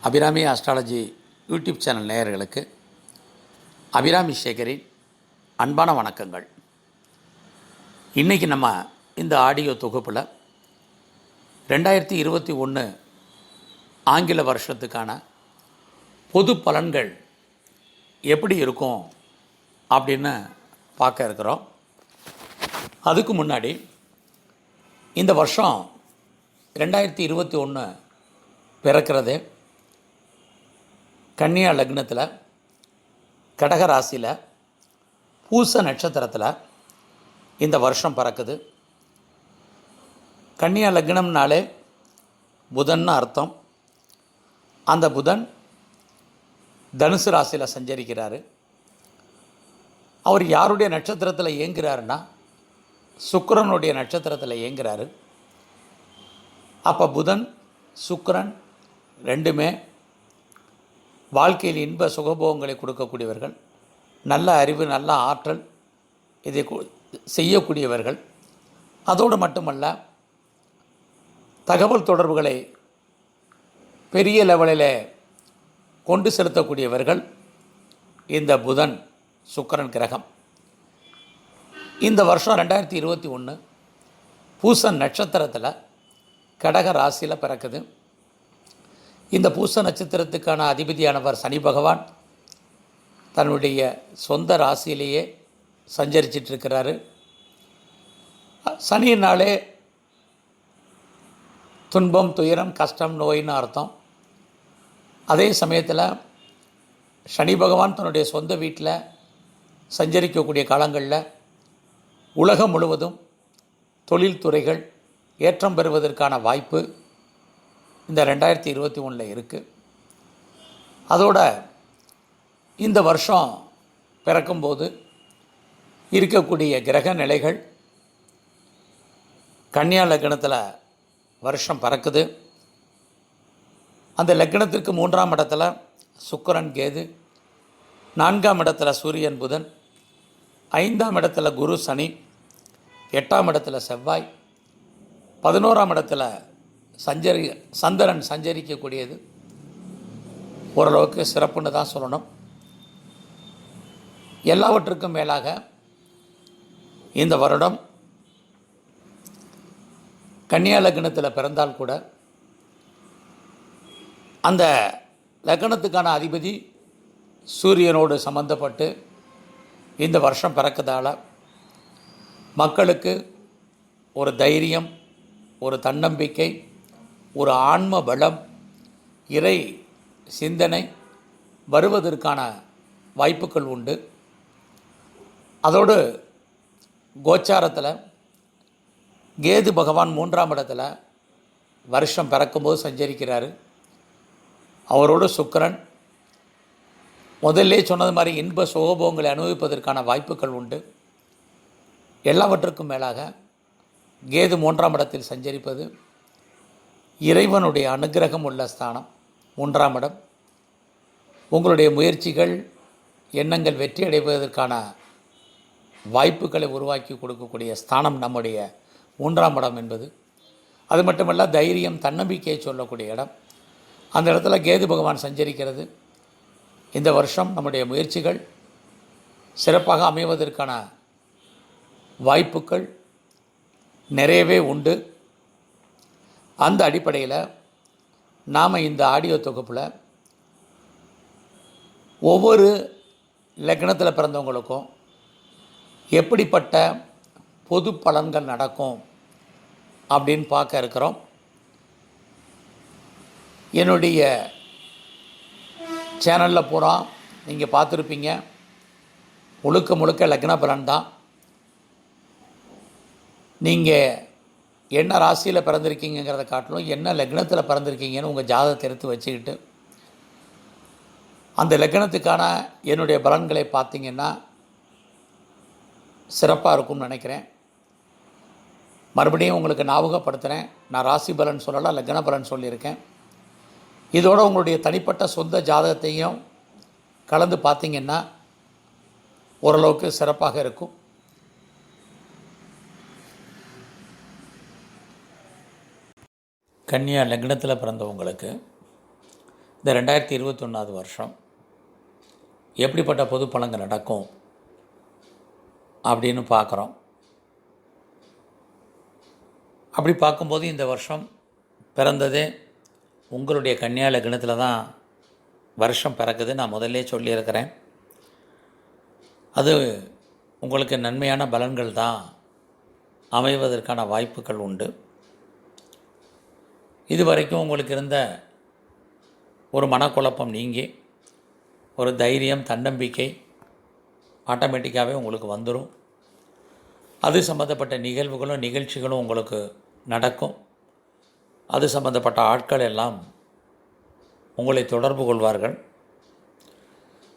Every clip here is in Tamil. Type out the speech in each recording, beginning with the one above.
அபிராமி ஆஸ்ட்ராலஜி யூடியூப் சேனல் நேயர்களுக்கு அபிராமி சேகரின் அன்பான வணக்கங்கள். இன்றைக்கி நம்ம இந்த ஆடியோ தொகுப்பில் 2021 ஆங்கில வருஷத்துக்கான பொது பலன்கள் எப்படி இருக்கும் அப்படின்னு பார்க்க இருக்கிறோம். அதுக்கு முன்னாடி இந்த வருஷம் 2021 பிறக்கிறது கன்னியா லக்னத்தில், கடக ராசியில், பூச நட்சத்திரத்தில் இந்த வருஷம் பிறக்குது. கன்னியா லக்னம்னாலே புதன்னு அர்த்தம். அந்த புதன் தனுசு ராசியில் சஞ்சரிக்கிறார். அவர் யாருடைய நட்சத்திரத்தில் இயங்குகிறாருன்னா சுக்கிரனுடைய நட்சத்திரத்தில் இயங்குகிறாரு. அப்போ புதன் சுக்கிரன் ரெண்டுமே வாழ்க்கையில் இன்ப சுகபோகங்களை கொடுக்கக்கூடியவர்கள், நல்ல அறிவு, நல்ல ஆற்றல் இதை செய்யக்கூடியவர்கள். அதோடு மட்டுமல்ல, தகவல் தொடர்புகளை பெரிய லெவலில் கொண்டு செலுத்தக்கூடியவர்கள் இந்த புதன் சுக்கிரன் கிரகம். இந்த வருஷம் 2021 பூச நட்சத்திரத்தில் கடக ராசியில் பிறக்குது. இந்த பூச நட்சத்திரத்துக்கான அதிபதியானவர் சனி பகவான் தன்னுடைய சொந்த ராசியிலேயே சஞ்சரிச்சிட்ருக்கிறாரு. சனியினாலே துன்பம், துயரம், கஷ்டம், நோயின்னு அர்த்தம். அதே சமயத்தில் சனி பகவான் தன்னுடைய சொந்த வீட்டில் சஞ்சரிக்கக்கூடிய காலங்களில் உலகம் முழுவதும் தொழில்துறைகள் ஏற்றம் பெறுவதற்கான வாய்ப்பு இந்த 2021 இருக்குது. அதோட இந்த வருஷம் பிறக்கும்போது இருக்கக்கூடிய கிரக நிலைகள் கன்னியா லக்னத்தில் வருஷம் பிறக்குது. அந்த லக்னத்திற்கு 3ஆம் இடத்துல சுக்கிரன் கேது, 4ஆம் இடத்துல சூரியன் புதன், 5ஆம் இடத்துல குரு சனி, 8ஆம் இடத்துல செவ்வாய், 11ஆம் இடத்துல சந்திரன் சஞ்சரிக்கக்கூடியது ஓரளவுக்கு சிறப்புன்னு தான் சொல்லணும். எல்லாவற்றுக்கும் மேலாக இந்த வருடம் கன்னியா லக்னத்தில் பிறந்தால் கூட அந்த லக்னத்துக்கான அதிபதி சூரியனோடு சம்பந்தப்பட்டு இந்த வருஷம் பிறக்கதால் மக்களுக்கு ஒரு தைரியம், ஒரு தன்னம்பிக்கை, ஒரு ஆன்ம பலம், இறை சிந்தனை வருவதற்கான வாய்ப்புகள் உண்டு. அதோடு கோச்சாரத்தில் கேது பகவான் 3ஆம் இடத்துல வருஷம் பிறக்கும்போது சஞ்சரிக்கிறார். அவரோடு சுக்கிரன் முதல்லே சொன்னது மாதிரி இன்ப சுகபோகங்களை அனுபவிப்பதற்கான வாய்ப்புகள் உண்டு. எல்லாவற்றுக்கும் மேலாக கேது 3ஆம் இடத்தில் சஞ்சரிப்பது இறைவனுடைய அனுக்கிரகம் உள்ள ஸ்தானம். 3ஆம் இடம் உங்களுடைய முயற்சிகள், எண்ணங்கள் வெற்றி அடைவதற்கான வாய்ப்புகளை உருவாக்கி கொடுக்கக்கூடிய ஸ்தானம் நம்முடைய 3ஆம் இடம் என்பது. அது மட்டுமல்ல, தைரியம், தன்னம்பிக்கையை சொல்லக்கூடிய இடம். அந்த இடத்துல கேது பகவான் சஞ்சரிக்கிறது இந்த வருஷம் நம்முடைய முயற்சிகள் சிறப்பாக அமைவதற்கான வாய்ப்புகள் நிறையவே உண்டு. அந்த அடிப்படையில் நாம் இந்த ஆடியோ தொகுப்பில் ஒவ்வொரு லக்னத்தில் பிறந்தவங்களுக்கும் எப்படிப்பட்ட பொது பலன்கள் நடக்கும் அப்படின்னு பார்க்க இருக்கிறோம். என்னுடைய சேனலில் பூரா நீங்கள் பார்த்துருப்பீங்க, முழுக்க முழுக்க லக்ன பலன் தான். நீங்கள் என்ன ராசியில் பிறந்திருக்கீங்கிறத காட்டிலும் என்ன லக்னத்தில் பிறந்திருக்கீங்கன்னு உங்கள் ஜாதகத்தை எடுத்து வச்சுக்கிட்டு அந்த லக்னத்துக்கான என்னுடைய பலன்களை பார்த்திங்கன்னா சிறப்பாக இருக்கும்னு நினைக்கிறேன். மறுபடியும் உங்களுக்கு ஞாபகப்படுத்துகிறேன், நான் ராசி பலன் சொல்லலாம், லக்ன பலன் சொல்லியிருக்கேன். இதோடு உங்களுடைய தனிப்பட்ட சொந்த ஜாதகத்தையும் கலந்து பார்த்திங்கன்னா ஓரளவுக்கு சிறப்பாக இருக்கும். கன்னியா லக்னத்தில் பிறந்தவங்களுக்கு இந்த 2021 வருஷம் எப்படிப்பட்ட பொது பலன்கள் நடக்கும் அப்படின்னு பார்க்குறோம். அப்படி பார்க்கும்போது இந்த வருஷம் பிறந்ததே உங்களுடைய கன்னியா லக்னத்தில் தான் வருஷம் பிறக்குது. நான் முதல்லே சொல்லியிருக்கிறேன். அது உங்களுக்கு நன்மையான பலன்கள் தான் அமைவதற்கான வாய்ப்புகள் உண்டு. இதுவரைக்கும் உங்களுக்கு இருந்த ஒரு மனக்குழப்பம் நீங்கி ஒரு தைரியம், தன்னம்பிக்கை ஆட்டோமேட்டிக்காகவே உங்களுக்கு வந்துடும். அது சம்மந்தப்பட்ட நிகழ்வுகளும் நிகழ்ச்சிகளும் உங்களுக்கு நடக்கும். அது சம்மந்தப்பட்ட ஆட்கள் எல்லாம் உங்களை தொடர்பு கொள்வார்கள்.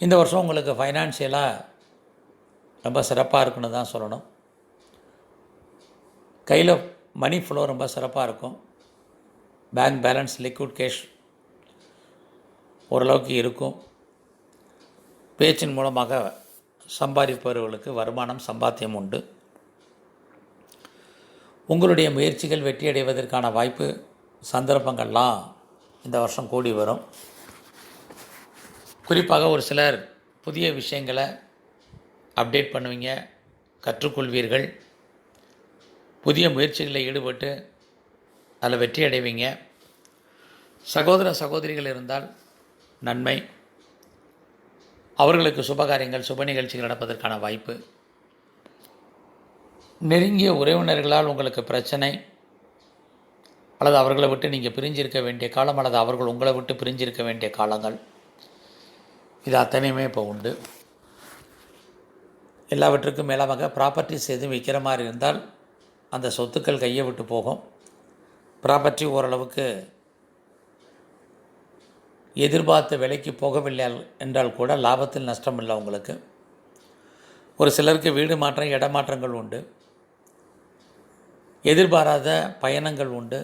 இந்த வருஷம் உங்களுக்கு ஃபைனான்சியலாக ரொம்ப சிறப்பாக இருக்குன்னு தான் சொல்லணும். கையில் மணி ஃப்ளோ ரொம்ப சிறப்பாக இருக்கும். பேங்க் பேலன்ஸ், லிக்விட் கேஷ் ஓரளவுக்கு இருக்கும். பேச்சின் மூலமாக சம்பாதிப்பவர்களுக்கு வருமானம், சம்பாத்தியம் உண்டு. உங்களுடைய முயற்சிகள் வெற்றியடைவதற்கான வாய்ப்பு, சந்தர்ப்பங்கள்லாம் இந்த வருஷம் கூடி வரும். குறிப்பாக ஒரு சிலர் புதிய விஷயங்களை அப்டேட் பண்ணுவீங்க, கற்றுக்கொள்வீர்கள். புதிய முயற்சிகளில் ஈடுபட்டு அதில் வெற்றி அடைவீங்க. சகோதர சகோதரிகள் இருந்தால் நன்மை. அவர்களுக்கு சுபகாரியங்கள், சுப நிகழ்ச்சிகள் நடப்பதற்கான வாய்ப்பு. நெருங்கிய உறவினர்களால் உங்களுக்கு பிரச்சனை, அல்லது அவர்களை விட்டு நீங்கள் பிரிஞ்சிருக்க வேண்டிய காலம், அல்லது அவர்கள் உங்களை விட்டு பிரிஞ்சிருக்க வேண்டிய காலங்கள், இது அத்தனையுமே இப்போ உண்டு. எல்லாவற்றுக்கும் மேலாக ப்ராப்பர்ட்டிஸ் எதுவும் விற்கிற மாதிரி இருந்தால் அந்த சொத்துக்கள் கையை விட்டு போகும். ப்ராப்பர்ட்டி ஓரளவுக்கு எதிர்பார்த்த விலைக்கு போகவில்லை என்றால் கூட லாபத்தில் நஷ்டம் இல்லை உங்களுக்கு. ஒரு சிலருக்கு வீடு மாற்றம், இடமாற்றங்கள் உண்டு. எதிர்பாராத பயணங்கள் உண்டு.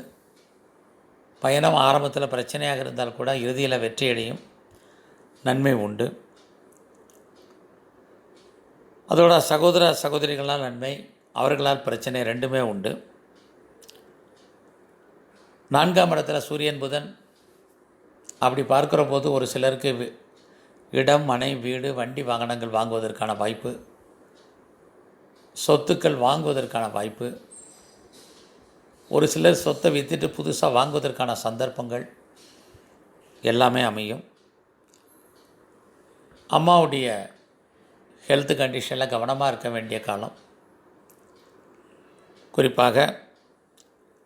பயணம் ஆரம்பத்தில் பிரச்சனையாக இருந்தால் கூட இறுதியில் வெற்றியடையும், நன்மை உண்டு. அதோட சகோதர சகோதரிகளால் நன்மை, அவர்களால் பிரச்சனை, ரெண்டுமே உண்டு. 4ஆம் இடத்துல சூரியன் புதன் அப்படி பார்க்குற போது ஒரு சிலருக்கு இடம், மனை, வீடு, வண்டி, வாகனங்கள் வாங்குவதற்கான வாய்ப்பு, சொத்துக்கள் வாங்குவதற்கான வாய்ப்பு, ஒரு சிலர் சொத்தை விற்றுட்டு புதுசாக வாங்குவதற்கான சந்தர்ப்பங்கள் எல்லாமே அமையும். அம்மாவுடைய ஹெல்த் கண்டிஷனில் கவனமாக இருக்க வேண்டிய காலம். குறிப்பாக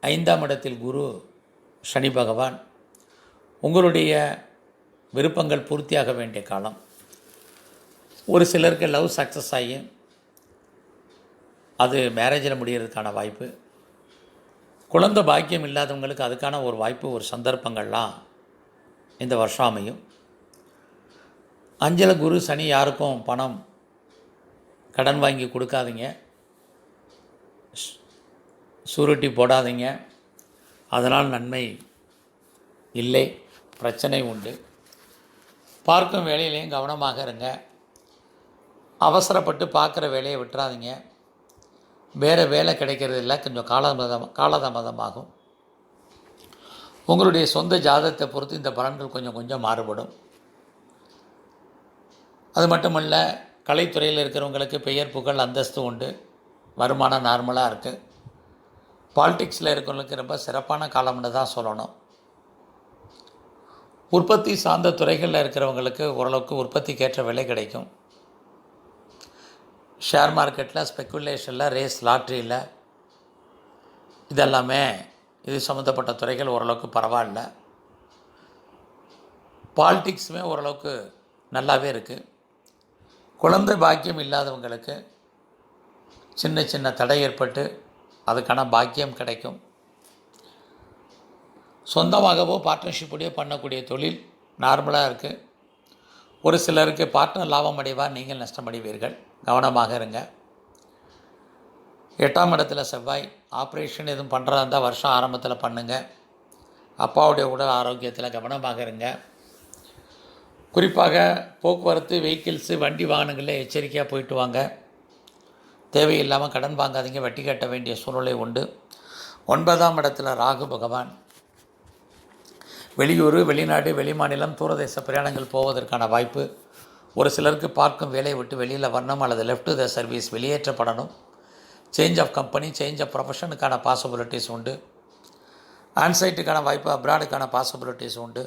5ஆம் இடத்தில் குரு சனி பகவான், உங்களுடைய விருப்பங்கள் பூர்த்தியாக வேண்டிய காலம். ஒரு சிலருக்கு லவ் சக்ஸஸ் ஆகி அது மேரேஜில் முடிகிறதுக்கான வாய்ப்பு. குழந்தை பாக்கியம் இல்லாதவங்களுக்கு அதுக்கான ஒரு வாய்ப்பு, ஒரு சந்தர்ப்பங்கள்லாம் இந்த வருஷம் அமையும். 5ல் குரு சனி, யாருக்கும் பணம் கடன் வாங்கி கொடுக்காதீங்க, சூரிட்டி போடாதீங்க. அதனால் நன்மை இல்லை, பிரச்சனை உண்டு. பார்க்கும் வேலையிலையும் கவனமாக இருங்க. அவசரப்பட்டு பார்க்குற வேலையை விட்டுறாதீங்க. வேறு வேலை கிடைக்கிறது இல்லை, கொஞ்சம் காலதாமதமாகும். உங்களுடைய சொந்த ஜாதகத்தை பொறுத்து இந்த பலன்கள் கொஞ்சம் கொஞ்சம் மாறுபடும். அது மட்டுமல்ல, கலைத்துறையில் இருக்கிறவங்களுக்கு பெயர், புகழ், அந்தஸ்து உண்டு. வருமானம் நார்மலாக இருக்குது. பாலிடிக்ஸில் இருக்கிறவங்களுக்கு ரொம்ப சிறப்பான காலம்னு தான் சொல்லணும். உற்பத்தி சார்ந்த துறைகளில் இருக்கிறவங்களுக்கு ஓரளவுக்கு உற்பத்திக்கேற்ற விலை கிடைக்கும். ஷேர் மார்க்கெட்டில், ஸ்பெக்குலேஷனில், ரேஸ், லாட்ரியில், இதெல்லாமே இது சம்மந்தப்பட்ட துறைகள் ஓரளவுக்கு பரவாயில்ல. பாலிடிக்ஸுமே ஓரளவுக்கு நல்லாவே இருக்குது. குழந்தை பாக்கியம் இல்லாதவங்களுக்கு சின்ன சின்ன தடை ஏற்பட்டு அதுக்கான பாக்கியம் கிடைக்கும். சொந்தமாகவோ பார்ட்னர்ஷிப்போடையோ பண்ணக்கூடிய தொழில் நார்மலாக இருக்குது. ஒரு சிலருக்கு பார்ட்னர் லாபம் அடைவார், நீங்கள் நஷ்டமடைவீர்கள். கவனமாக இருங்க. 8ஆம் இடத்துல செவ்வாய், ஆப்ரேஷன் எதுவும் பண்ணுறதா இருந்தால் வருஷம் ஆரம்பத்தில் பண்ணுங்கள். அப்பாவுடைய உடல் ஆரோக்கியத்தில் கவனமாக இருங்க. குறிப்பாக போக்குவரத்து, வெஹிக்கிள்ஸு, வண்டி வாகனங்களில் எச்சரிக்கையாக போயிட்டு வாங்க. தேவையில்லாமல் கடன் வாங்காதீங்க, வட்டி கட்ட வேண்டிய சூழ்நிலை உண்டு. 9ஆம் இடத்துல ராகு பகவான், வெளியூர், வெளிநாடு, வெளிமாநிலம், தூரதேச பிரயாணங்கள் போவதற்கான வாய்ப்பு. ஒரு சிலருக்கு பார்க்கும் வேலையை விட்டு வெளியில் வரணும் அல்லது லெஃப்ட் த சர்வீஸ் வெளியேற்றப்படணும். Change of company, change of ப்ரொஃபஷனுக்கான பாசிபிலிட்டிஸ் உண்டு. ஆன்சைட்டுக்கான வாய்ப்பு, அப்ராடுக்கான பாசிபிலிட்டிஸ் உண்டு.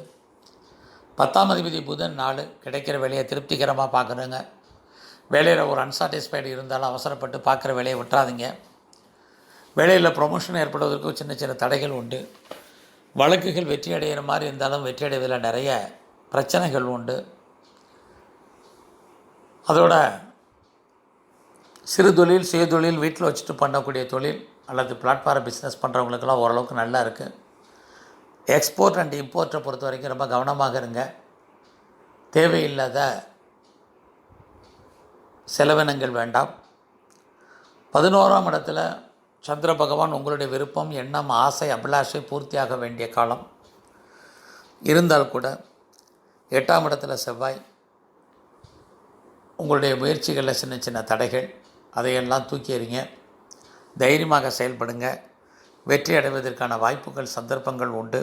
10ஆம் அதிபதி புதன் நாள் கிடைக்கிற வேலையை திருப்திகரமாக பார்க்குறேங்க. வேலையில் ஒரு அன்சாட்டிஸ்ஃபைடு இருந்தாலும் அவசரப்பட்டு பார்க்குற வேலையை விட்டுறாதீங்க. வேலையில் ப்ரொமோஷன் ஏற்படுவதற்கு சின்ன சின்ன தடைகள் உண்டு. வழக்குகள் வெற்றி அடைகிற மாதிரி இருந்தாலும் வெற்றி அடைவதில் நிறைய பிரச்சனைகள் உண்டு. அதோட சிறு தொழில், சுயதொழில், வீட்டில் வச்சுட்டு பண்ணக்கூடிய தொழில் அல்லது பிளாட்ஃபார்ம் பிஸ்னஸ் பண்ணுறவங்களுக்கெல்லாம் ஓரளவுக்கு நல்லா இருக்குது. எக்ஸ்போர்ட் அண்ட் இம்போர்ட்டை பொறுத்த வரைக்கும் ரொம்ப கவனமாக இருங்க. தேவையில்லாத செலவினங்கள் வேண்டாம். 11ஆம் இடத்துல சந்திர பகவான் உங்களுடைய விருப்பம், எண்ணம், ஆசை, அபிலாஷை பூர்த்தியாக வேண்டிய காலம் இருந்தால் கூட 8ஆம் இடத்துல செவ்வாய் உங்களுடைய முயற்சிகளில் சின்ன சின்ன தடைகள், அதையெல்லாம் தூக்கி எறிங்க. தைரியமாக செயல்படுங்க. வெற்றி அடைவதற்கான வாய்ப்புகள், சந்தர்ப்பங்கள் உண்டு.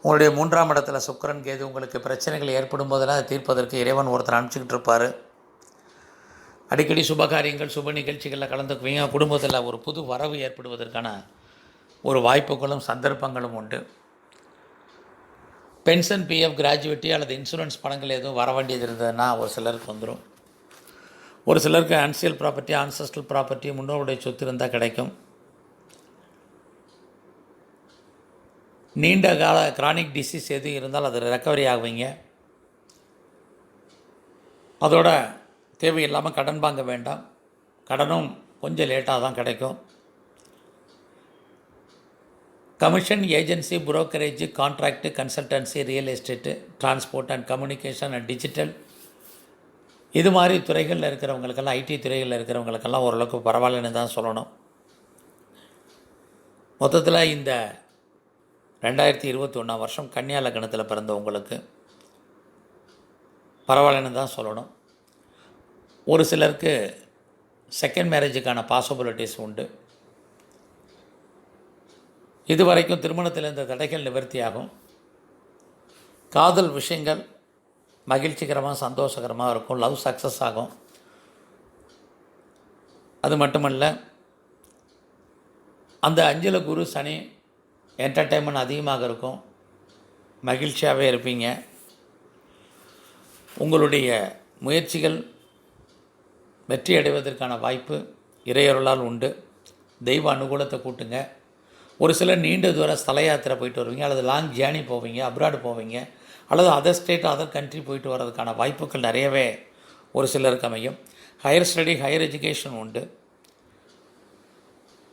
உங்களுடைய 3ஆம் இடத்துல சுக்கிரன் கேது உங்களுக்கு பிரச்சனைகள் ஏற்படும் போதெல்லாம் அதை தீர்ப்பதற்கு இறைவன் ஒருத்தர் அனுப்பிச்சிக்கிட்டு இருப்பார். அடிக்கடி சுபகாரியங்கள், சுப நிகழ்ச்சிகளில் கலந்துக்குவீங்க. குடும்பத்தில் ஒரு புது வரவு ஏற்படுவதற்கான ஒரு வாய்ப்புகளும் சந்தர்ப்பங்களும் உண்டு. பென்ஷன், பிஎஃப், கிராஜுவேட்டி அல்லது இன்சூரன்ஸ் பணங்கள் எதுவும் வர வேண்டியது இருந்ததுன்னா ஒரு சிலருக்கு வந்துடும். ஒரு சிலருக்கு ஆன்சியல் ப்ராப்பர்ட்டி, ஆன்சஸ்ட்ரல் ப்ராப்பர்ட்டி, முன்னோருடைய சொத்து இருந்தால் கிடைக்கும். நீண்ட கால கிரானிக் டிசீஸ் எது இருந்தால் அது ரெக்கவரி ஆகுவீங்க. அதோட தேவையில்லாமல் கடன் வாங்க வேண்டாம். கடனும் கொஞ்சம் லேட்டாக தான் கிடைக்கும். Commission, agency, brokerage, contract, consultancy, real estate, transport and communication and digital, இது மாதிரி துறைகளில் இருக்கிறவங்களுக்கெல்லாம், ஐடி துறைகளில் இருக்கிறவங்களுக்கெல்லாம் ஓரளவுக்கு பரவாயில்லன்னு தான் சொல்லணும். மொத்தத்தில் இந்த 2021 வருஷம் கன்னியா லக்னத்தில் பிறந்தவங்களுக்கு பரவாயில்லன்னு தான் சொல்லணும். ஒரு சிலருக்கு செகண்ட் மேரேஜுக்கான பாசிபிலிட்டிஸ் உண்டு. இதுவரைக்கும் திருமணத்தில் இந்த தடைகள் நிவர்த்தியாகும். காதல் விஷயங்கள் மகிழ்ச்சிகரமாக, சந்தோஷகரமாக இருக்கும். லவ் சக்ஸஸ் ஆகும். அது மட்டுமல்ல, அந்த அஞ்சல குரு சனி என்டர்டெயின்மெண்ட் அதிகமாக இருக்கும். மகிழ்ச்சியாகவே இருப்பீங்க. உங்களுடைய முயற்சிகள் வெற்றி அடைவதற்கான வாய்ப்பு இறையருளால் உண்டு. தெய்வ அனுகூலத்தை கூட்டுங்க. ஒரு சிலர் நீண்ட தூரம் ஸ்தல யாத்திரை போயிட்டு வருவீங்க, அல்லது லாங் ஜேர்னி போவீங்க, அப்ராடு போவீங்க, அல்லது அதர் ஸ்டேட், அதர் கண்ட்ரி போயிட்டு வர்றதுக்கான வாய்ப்புகள் நிறையவே ஒரு சிலருக்கு அமையும். ஹையர் ஸ்டடி, ஹையர் எஜுகேஷன் உண்டு.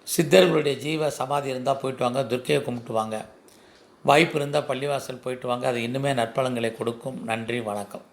சித்தர்களுடைய ஜீவ சமாதி இருந்தால் போயிட்டு வாங்க. துர்க்கையை கும்பிட்டு வாங்க. வாய்ப்பு இருந்தால் பள்ளிவாசல் போயிட்டு வாங்க. அது இன்னுமே நற்பலன்களை கொடுக்கும். நன்றி, வணக்கம்.